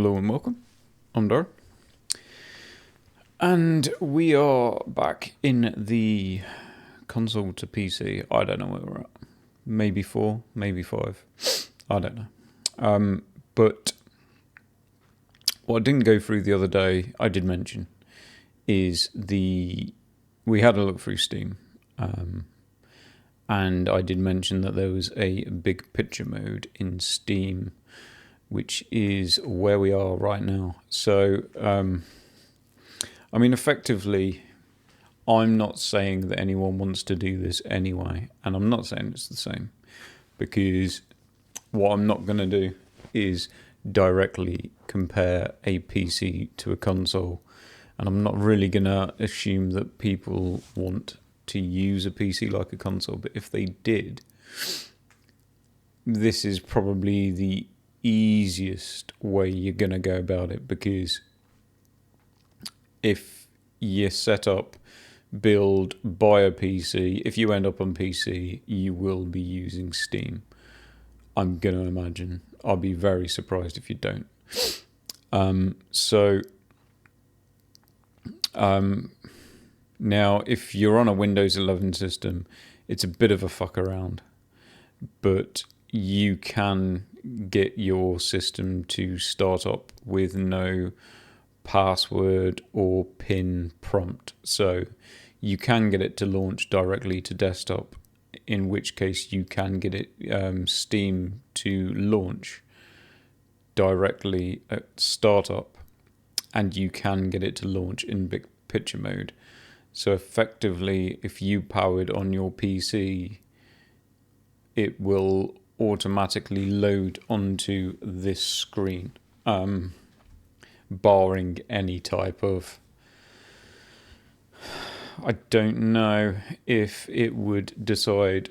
Hello and welcome. I'm Darren. And we are back in the console to PC. I don't know where we're at. Maybe 4, maybe 5. I don't know. But what I didn't go through the other day, I did mention, is we had a look through Steam. And I did mention that there was a big picture mode in Steam, which is where we are right now. So, effectively, I'm not saying that anyone wants to do this anyway, and I'm not saying it's the same, because what I'm not going to do is directly compare a PC to a console, and I'm not really going to assume that people want to use a PC like a console, but if they did, this is probably the easiest way you're going to go about it, because if you set up, build, buy a PC, if you end up on PC, you will be using Steam. I'm going to imagine. I'll be very surprised if you don't. Now, if you're on a Windows 11 system, it's a bit of a fuck around, but you can get your system to start up with no password or PIN prompt. So you can get it to launch directly to desktop, in which case you can get it Steam to launch directly at startup, and you can get it to launch in big picture mode. So effectively, if you powered on your PC, it will automatically load onto this screen, barring any type of... I don't know if it would decide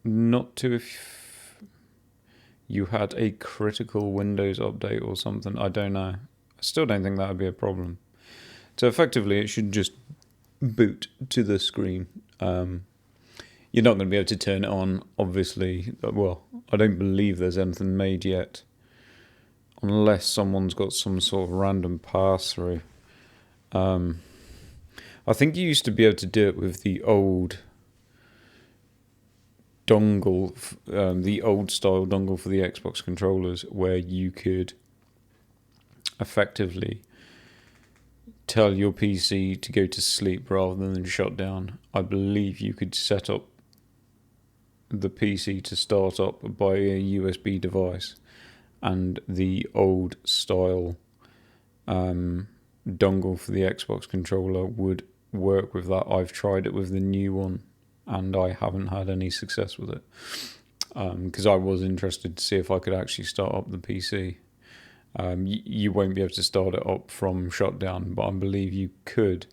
not to if you had a critical Windows update or something. I don't know. I still don't think that would be a problem. So effectively, it should just boot to the screen. You're not going to be able to turn it on, obviously. Well, I don't believe there's anything made yet, unless someone's got some sort of random pass-through. I think you used to be able to do it with the old dongle, the old style dongle for the Xbox controllers, where you could effectively tell your PC to go to sleep rather than shut down. I believe you could set up the PC to start up by a USB device, and the old style dongle for the Xbox controller would work with that. I've tried it with the new one and I haven't had any success with it, because I was interested to see if I could actually start up the PC. You won't be able to start it up from shutdown, but I believe you could,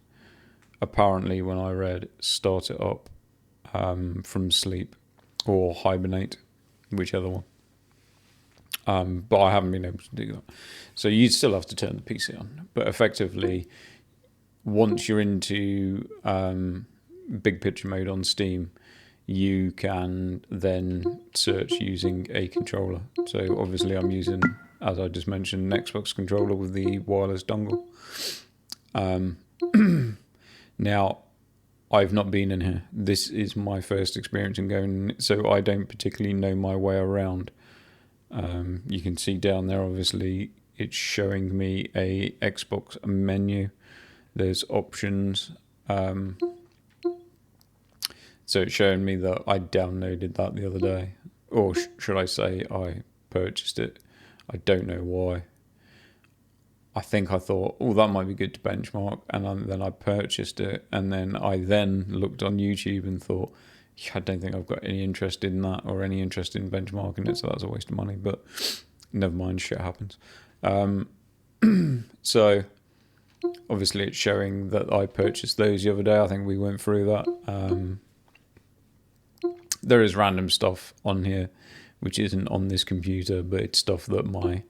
apparently, when I read, start it up from sleep or hibernate, whichever one. But I haven't been able to do that. So you'd still have to turn the PC on. But effectively, once you're into big picture mode on Steam, you can then search using a controller. So obviously I'm using, as I just mentioned, an Xbox controller with the wireless dongle. Now, I've not been in here. This is my first experience in going, so I don't particularly know my way around. You can see down there, obviously, it's showing me a Xbox menu. There's options. So it's showing me that I downloaded that the other day. Or should I say I purchased it. I don't know why. I think I thought, oh, that might be good to benchmark. And then I purchased it. And then I looked on YouTube and thought, I don't think I've got any interest in that or any interest in benchmarking it. So that's a waste of money. But never mind, shit happens. So obviously it's showing that I purchased those the other day. I think we went through that. There is random stuff on here which isn't on this computer, but it's stuff that my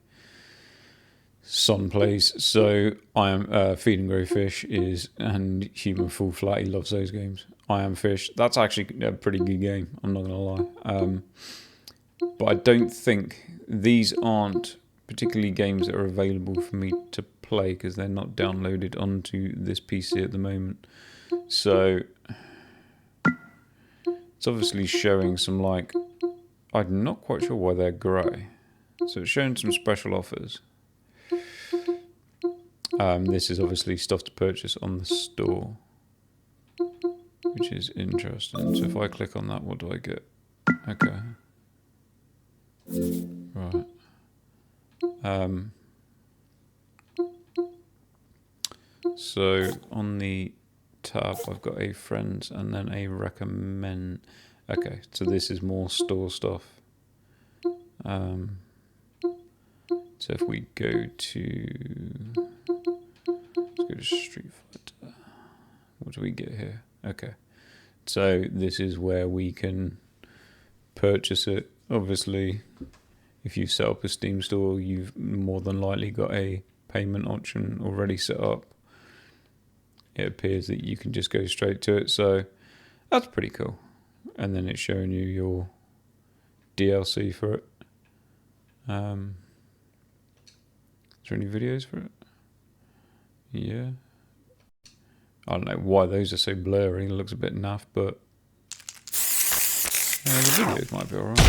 son plays. So I am Feed and Grow Fish and Human Fall Flat. He loves those games. I Am Fish. That's actually a pretty good game. I'm not gonna lie. But I don't think these aren't particularly games that are available for me to play because they're not downloaded onto this PC at the moment. So it's obviously showing some, like, I'm not quite sure why they're grey. So it's showing some special offers. This is obviously stuff to purchase on the store, which is interesting. So if I click on that, what do I get? Okay. Right. So on the tab, I've got a friends and then a recommend. Okay, so this is more store stuff. So if we go to, let's go to Street Fighter. What do we get here? Okay, so this is where we can purchase it. Obviously, if you set up a Steam store, you've more than likely got a payment option already set up. It appears that you can just go straight to it, so that's pretty cool. And then it's showing you your DLC for it. Is there any videos for it? Yeah. I don't know why those are so blurry. It looks a bit naff, but the videos might be alright.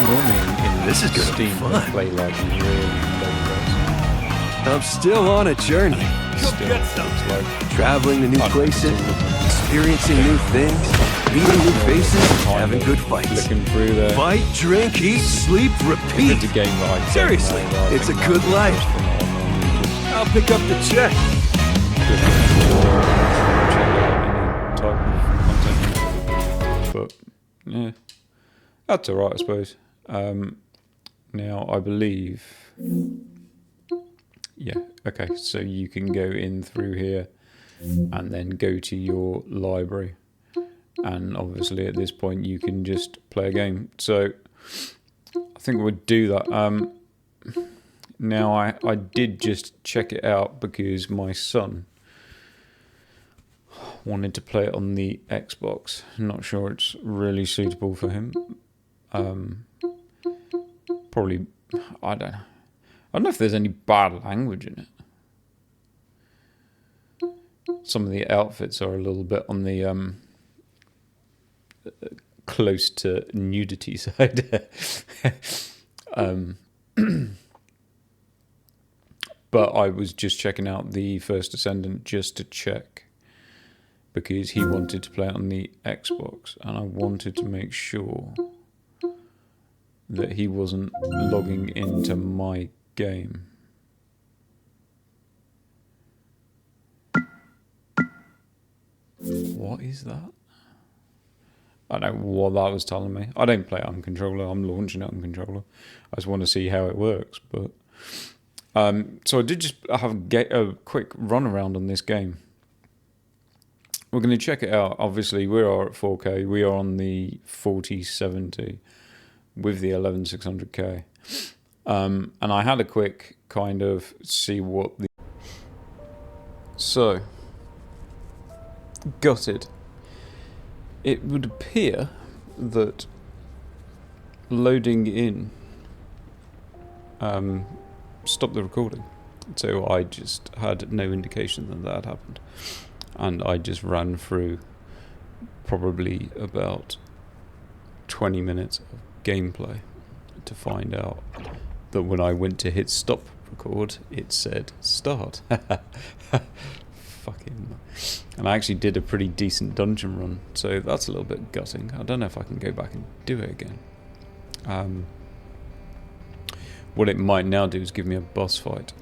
Normally in This is gonna be Steam, fun. they play like really low res. I'm still on a journey. Still, it's like Traveling to new places, experiencing new things, meeting new faces, having good fights. looking through there. Fight, drink, eat, sleep, repeat. It's a game that I don't Seriously, know, I it's a think good that's life. from what I normally just I'll pick up the check. check out any type of content. But yeah, that's alright, I suppose. Now I believe, yeah, okay, so you can go in through here and then go to your library, and obviously at this point you can just play a game. So I think we'll do that. Now I did just check it out because my son wanted to play it on the Xbox. Not sure it's really suitable for him. Probably, I don't know. I don't know if there's any bad language in it. Some of the outfits are a little bit on the close to nudity side. But I was just checking out the First Descendant just to check, because he wanted to play it on the Xbox, and I wanted to make sure that he wasn't logging into my game. What is that? I don't know what that was telling me. I don't play it on controller. I'm launching it on controller. I just want to see how it works. But so I did just have a quick run around on this game. We're going to check it out. Obviously, we are at 4K. We are on the 4070 with the 11600K. And I had a quick kind of see what the... So, gutted. It would appear that loading in stopped the recording. So I just had no indication that that had happened. And I just ran through probably about 20 minutes of gameplay to find out that when I went to hit stop record, it said start. Fucking. And I actually did a pretty decent dungeon run, so that's a little bit gutting. I don't know if I can go back and do it again. What it might now do is give me a boss fight.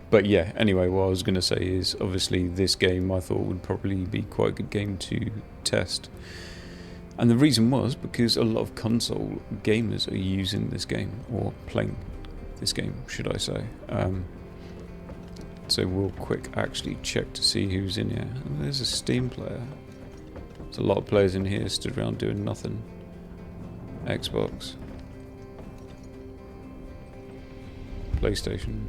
But yeah, anyway, what I was going to say is, obviously this game I thought would probably be quite a good game to test. And the reason was because a lot of console gamers are using this game, or playing this game, should I say. So we'll quick actually check to see who's in here. And there's a Steam player. There's a lot of players in here stood around doing nothing. Xbox. PlayStation.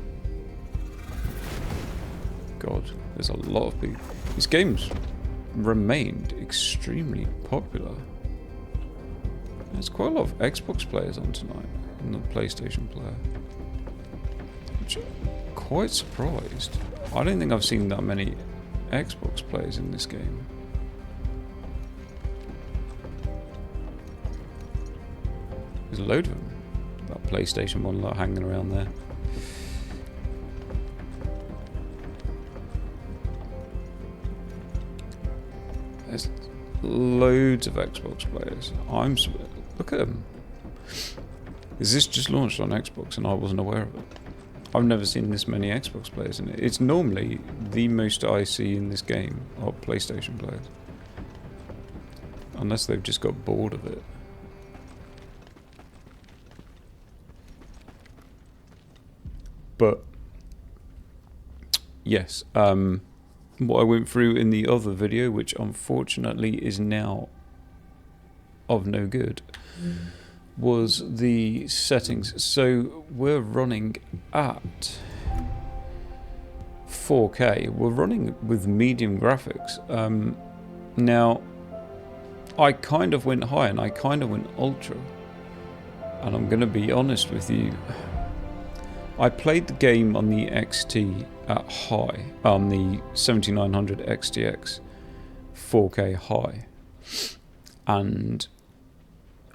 God, there's a lot of people. This game's remained extremely popular. There's quite a lot of Xbox players on tonight, and the PlayStation player. Which I'm quite surprised. I don't think I've seen that many Xbox players in this game. There's a load of them. That PlayStation one lot hanging around there. There's loads of Xbox players. Look at them. Is this just launched on Xbox and I wasn't aware of it? I've never seen this many Xbox players in it. It's normally the most I see in this game are PlayStation players. Unless they've just got bored of it. But yes, what I went through in the other video, which unfortunately is now of no good, was the settings. So we're running at 4K. We're running with medium graphics. Now, I kind of went high and I kind of went ultra. And I'm going to be honest with you. I played the game on the XT at high, on the 7900 XTX 4K high, and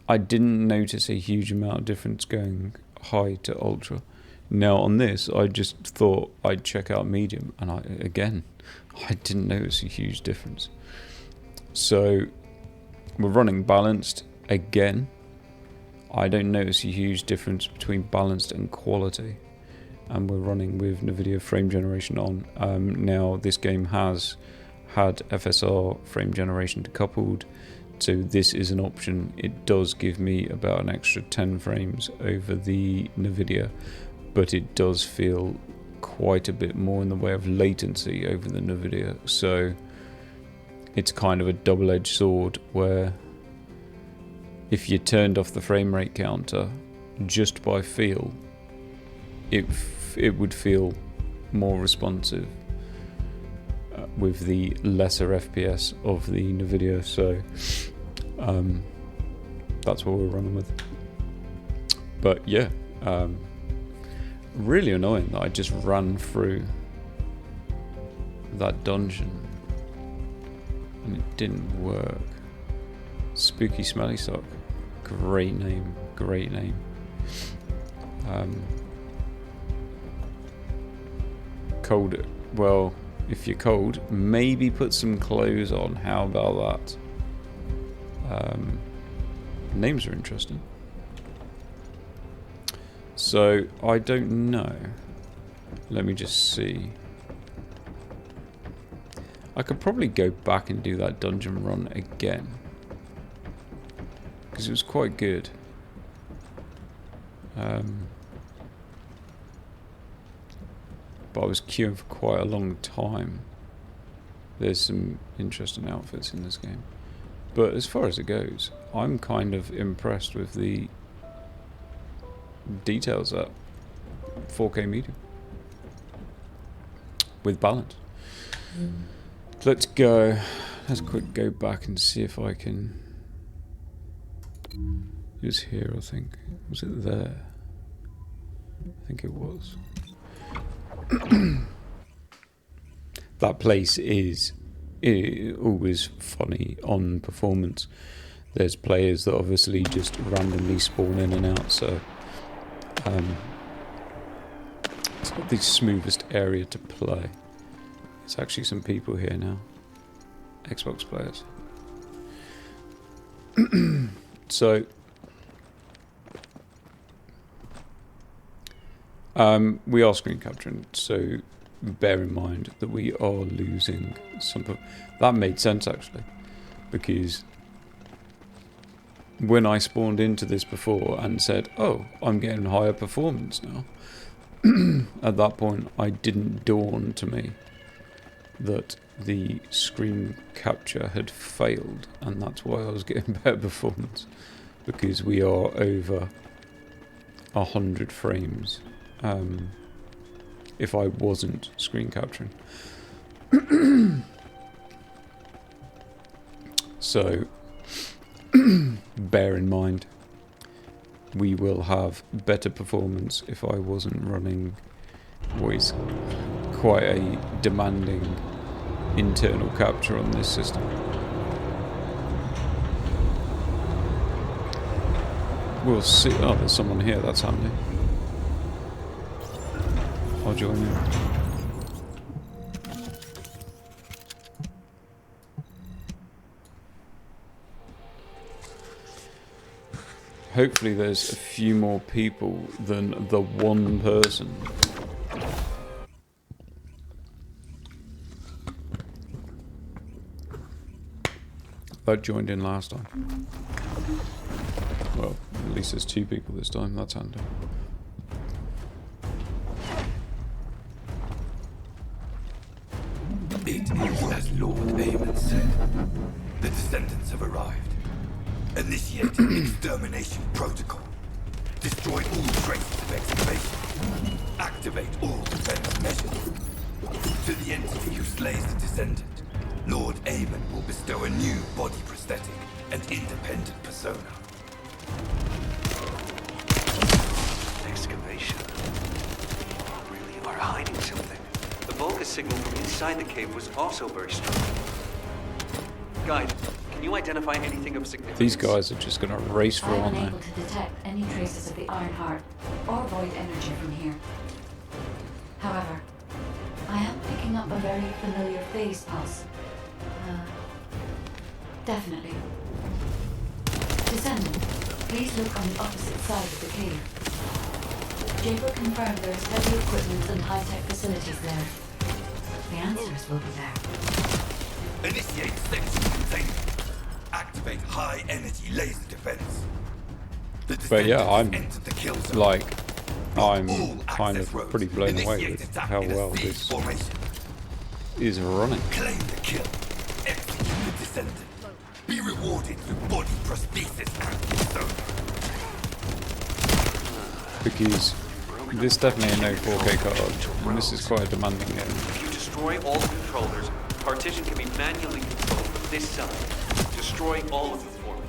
I didn't notice a huge amount of difference going high to ultra. Now on this, I just thought I'd check out medium, and I didn't notice a huge difference. So we're running balanced again. I don't notice a huge difference between balanced and quality. And we're running with NVIDIA frame generation on. Now this game has had FSR frame generation decoupled, so this is an option. It does give me about an extra 10 frames over the NVIDIA, but it does feel quite a bit more in the way of latency over the NVIDIA, so it's kind of a double-edged sword where if you turned off the frame rate counter just by feel, it would feel more responsive with the lesser FPS of the NVIDIA, so that's what we're running with. But yeah, really annoying that I just ran through that dungeon and it didn't work. Spooky Smelly Sock, great name, great name. Cold, well, if you're cold, maybe put some clothes on. How about that? Names are interesting. So I don't know. Let me just see. I could probably go back and do that dungeon run again, because it was quite good. But I was queuing for quite a long time. There's some interesting outfits in this game. But as far as it goes, I'm kind of impressed with the details at 4K medium. With balance. Let's go. Let's quick go back and see if I can... It was here, I think. Was it there? I think it was. That place is always funny on performance. There's players that obviously just randomly spawn in and out, so it's not the smoothest area to play. There's actually some people here now, Xbox players. So we are screen capturing, so bear in mind that we are losing some of... That made sense actually, because when I spawned into this before and said, oh, I'm getting higher performance now, at that point it didn't dawn to me that the screen capture had failed, and that's why I was getting better performance, because we are over 100 frames if I wasn't screen capturing. So bear in mind, we will have better performance if I wasn't running what is quite a demanding internal capture on this system. We'll see. Oh, there's someone here, that's handy. I'll join you. Hopefully there's a few more people than the one person. That joined in last time. Well, at least there's 2 people this time, that's handy. It is as Lord Aemon said. The descendants have arrived. Initiate an extermination protocol. Destroy all traces of excavation. Activate all defense measures. To the entity who slays the descendant, Lord Aemon will bestow a new body prosthetic and independent persona. Excavation. You really are hiding something. The Volga signal from inside the cave was also very strong. Guide, can you identify anything of significance? These guys are just going to race for I'm on there. unable to detect any traces of the Iron Heart or void energy from here. However, I am picking up a very familiar phase pulse. Definitely. Descendant, please look on the opposite side of the cave. Jacob confirmed there is heavy equipment and high-tech facilities there. The answers will be there. Initiate section containment. Activate high-energy laser defense. The But yeah, descendants I'm entered the kill zone. like, I'm All kind access of roads. pretty blown away Initiate with attack how in a well siege this formation. is running. Claim the kill. Execute the descendant. Be rewarded with body prosthesis and persona. Because this definitely a no 4K card, and this is quite a demanding game. If you destroy all the controllers, partition can be manually controlled from this side. Destroy all of them for me.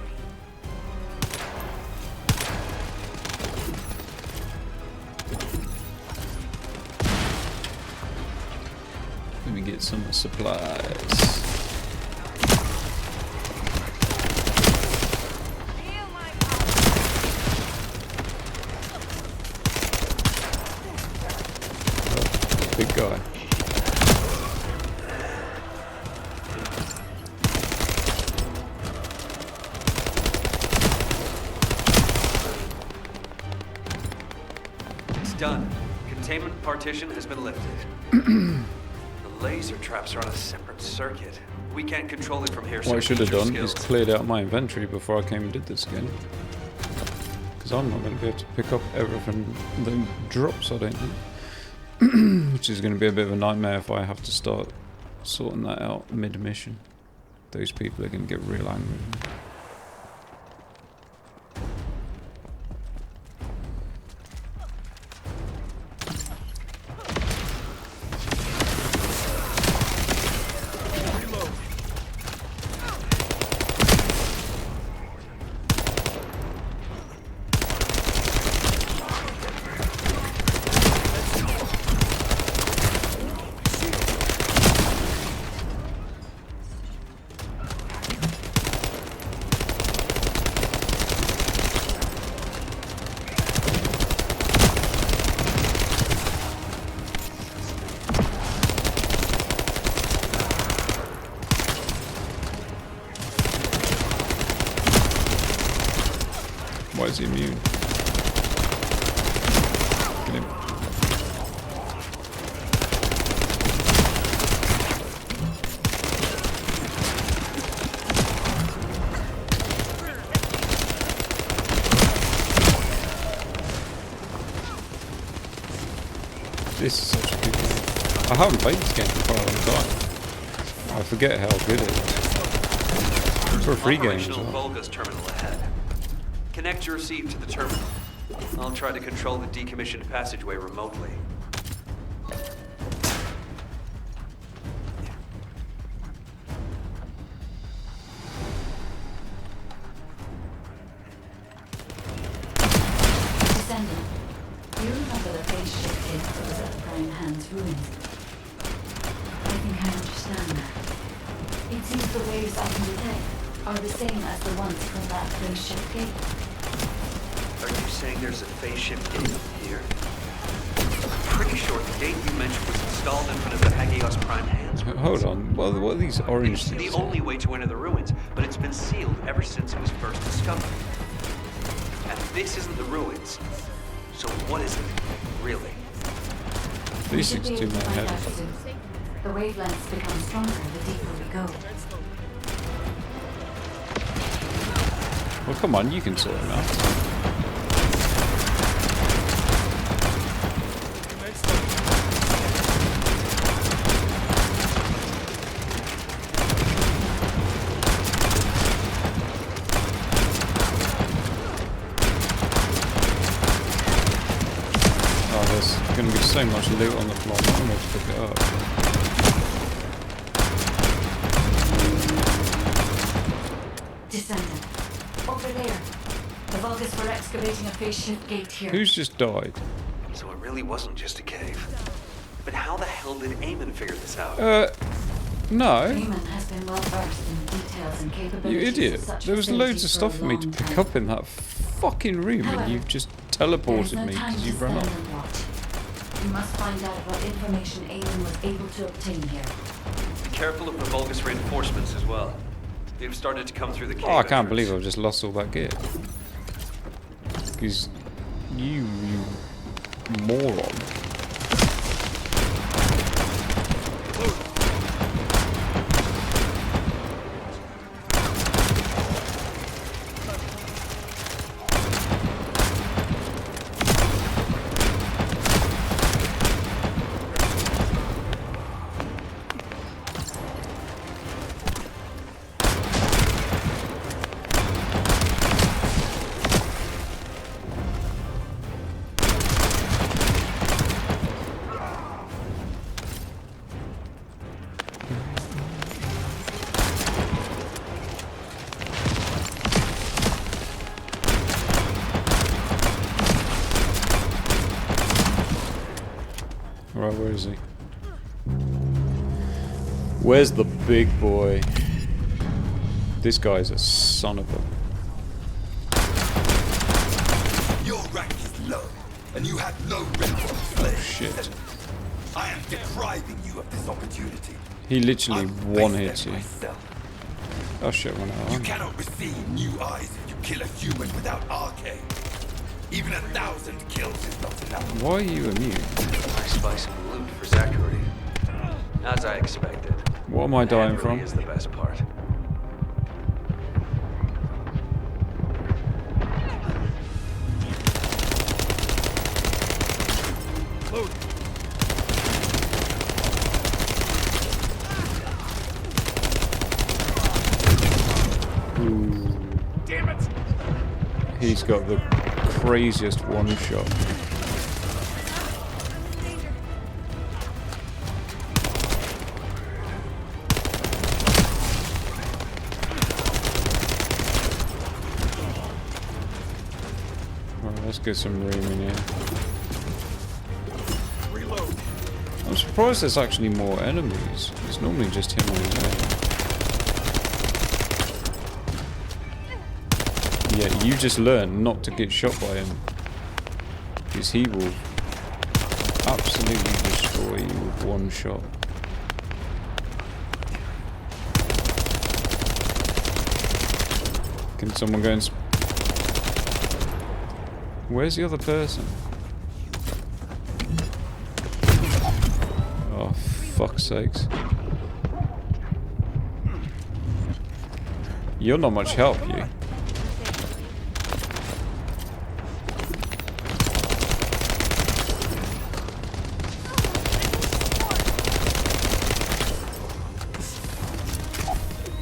Let me get some supplies. Oh, big guy. It's done. Containment partition has been lifted. The laser traps are on a separate circuit. We can't control it from here. What I should have use your done is skills. cleared out my inventory before I came and did this again. Because I'm not going to be able to pick up everything that drops, I don't think. Which is going to be a bit of a nightmare if I have to start sorting that out mid-mission. Those people are going to get real angry. Why is he immune? Get him. This is such a good game. I haven't played this game for quite a long time. I forget how good it is. For a free game as Operational well. Volga's terminal ahead. Connect your receive to the terminal. I'll try to control the decommissioned passageway remotely. Waveland's ruins. I think I understand that. It seems the waves I can detect are the same as the ones from that phase shift gate. Are you saying there's a phase shift gate here? I'm pretty sure the gate you mentioned was installed in front of the Hagios Prime Hands. Hold on, what are these orange It's the things? only way to enter the ruins, but it's been sealed ever since it was first discovered. And this isn't the ruins. So what is it, really? These We should things be do able to my find head. out soon. The wavelengths become stronger the deeper we go. Well, come on, you can sort them out. Oh, there's going to be so much loot on the floor. I'm going to pick it up. Descendant. Over there. The Vulgus were excavating a phase shift gate here. Who's just died? So it really wasn't just a cave. But how the hell did Eamon figure this out? No. Freeman has been well versed in the details and You capabilities idiot. of such There was loads facilities of for stuff a for me to long pick time. up in that fucking room and you've just There is teleported no me time because to you've run stand off. and watch. We must find out what information Aiden was able to obtain here. Be careful of the Vulgus reinforcements as well. They've started to come through the cave. Oh, I can't entrance. believe I've just lost all that gear. Because you moron. Right, where is he? Where's the big boy? This guy's a son of a... Your rank is low, and you have no record of slaves. Shit. I am depriving you of this opportunity. He literally I'm one-hits based you. on myself. Oh shit, one You out. cannot receive new eyes if you kill a human without arcade. Even 1,000 kills is not enough. Why are you immune? Nice spice of loot for Zachary. As I expected. What am I dying That really from? is the best part. Damn it! He's got the craziest one shot. Right, let's get some room in here. Reload. I'm surprised there's actually more enemies. It's normally just him on his own. Yeah, you just learn not to get shot by him. Because he will absolutely destroy you with one shot. Can someone go and... Where's the other person? Oh, fuck's sakes. You're not much help, you.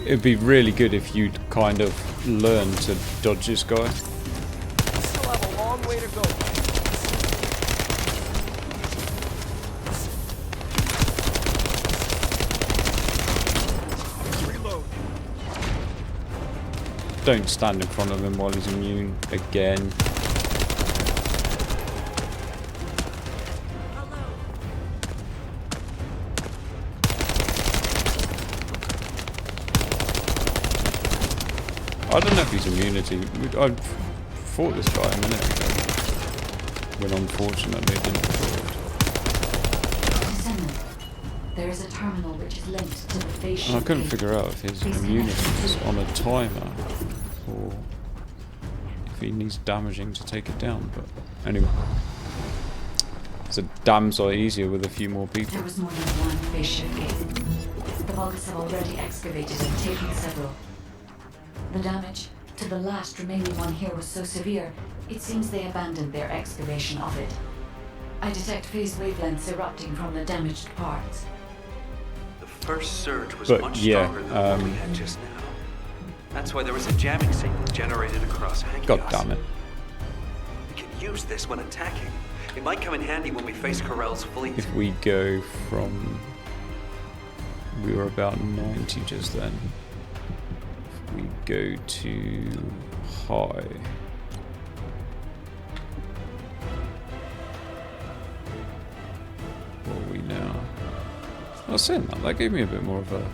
It'd be really good if you'd kind of learn to dodge this guy. Still have a long way to go. Reload. Don't stand in front of him while he's immune again. I don't know if he's immunity. I fought this guy a minute ago, when unfortunately it didn't record. Descendant, there is a terminal which is linked to the face And I shield couldn't cave. figure out if his Please immunity connect is to- on a timer or if he needs damaging to take it down. But anyway, it's a damn sight easier with a few more people. There was more than one face shield cave. The Vulgus have already excavated and taken several. The damage to the last remaining one here was so severe, it seems they abandoned their excavation of it. I detect phase wavelengths erupting from the damaged parts. The first surge was But, much yeah, stronger than the one we had just now. That's why there was a jamming signal generated across Hankios. God damn it. We can use this when attacking. It might come in handy when we face Corell's fleet. If we go from... We were about 90 just then. If we go to high... What are we now? I was saying that gave me a bit more of a...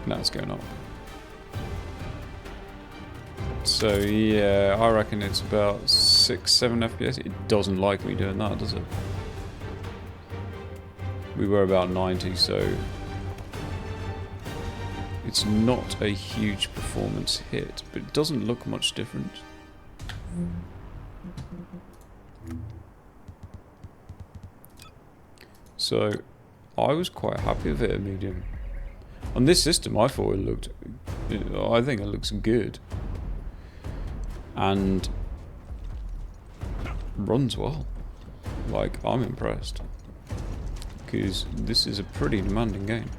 Now it's going up. So yeah, I reckon it's about 6-7 FPS. It doesn't like me doing that, does it? We were about 90, so it's not a huge performance hit, but it doesn't look much different. So I was quite happy with it at medium. On this system, I thought it looked... I think it looks good. And runs well. Like, I'm impressed. Because this is a pretty demanding game.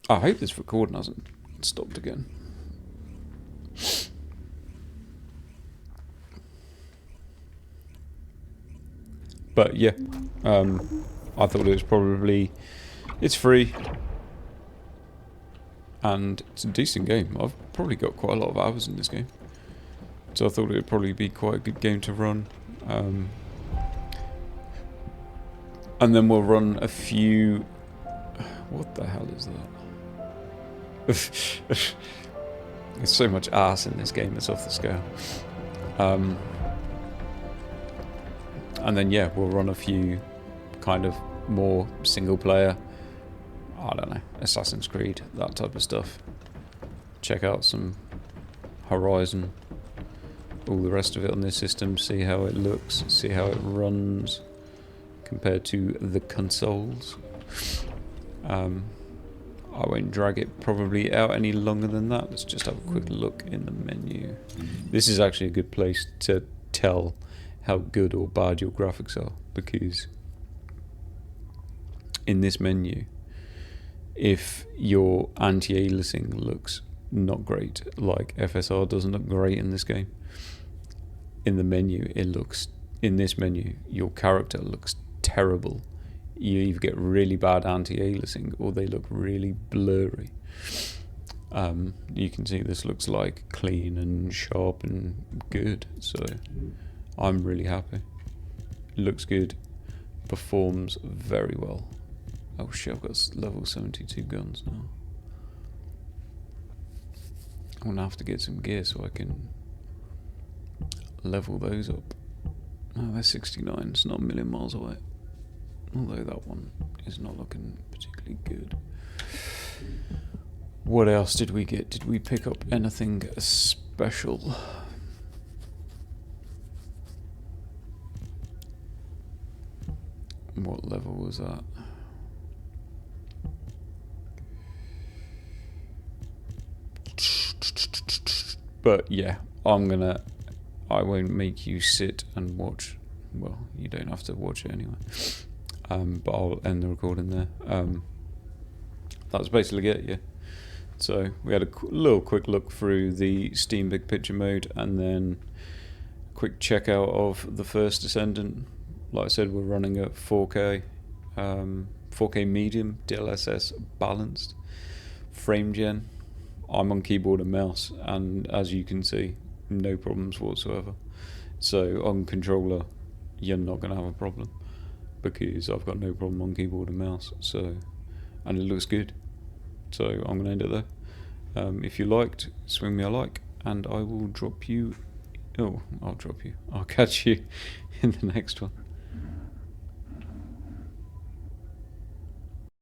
I hope this recording hasn't stopped again. But yeah, I thought it was probably... It's free. And it's a decent game. I've probably got quite a lot of hours in this game. So I thought it would probably be quite a good game to run. And then we'll run a few... What the hell is that? There's so much ass in this game, it's off the scale. And then yeah, we'll run a few kind of more single player, I don't know, Assassin's Creed, that type of stuff. Check out some Horizon, all the rest of it on this system, see how it looks, see how it runs compared to the consoles. I won't drag it probably out any longer than that. Let's just have a quick look in the menu. This is actually a good place to tell how good or bad your graphics are, because in this menu, if your anti-aliasing looks not great, like FSR doesn't look great in this game, in the menu it looks, in this menu your character looks terrible. You either get really bad anti-aliasing or they look really blurry. You can see this looks like clean and sharp and good, so I'm really happy. It looks good, performs very well. Oh shit, I've got level 72 guns now. I'm gonna have to get some gear so I can level those up. No, they're 69, it's not a million miles away. Although that one is not looking particularly good. What else did we get? Did we pick up anything special? What level was that? But yeah, I won't make you sit and watch. Well, you don't have to watch it anyway. But I'll end the recording there. That's basically it, yeah. So we had a little quick look through the Steam Big Picture mode, and then quick checkout of the first Descendant. Like I said, we're running at 4K, 4K medium, DLSS balanced, frame gen. I'm on keyboard and mouse, and as you can see, no problems whatsoever. So on controller, you're not going to have a problem, because I've got no problem on keyboard and mouse. So and it looks good. So I'm going to end it there. If you liked, swing me a like, and I will drop you. I'll drop you. I'll catch you in the next one.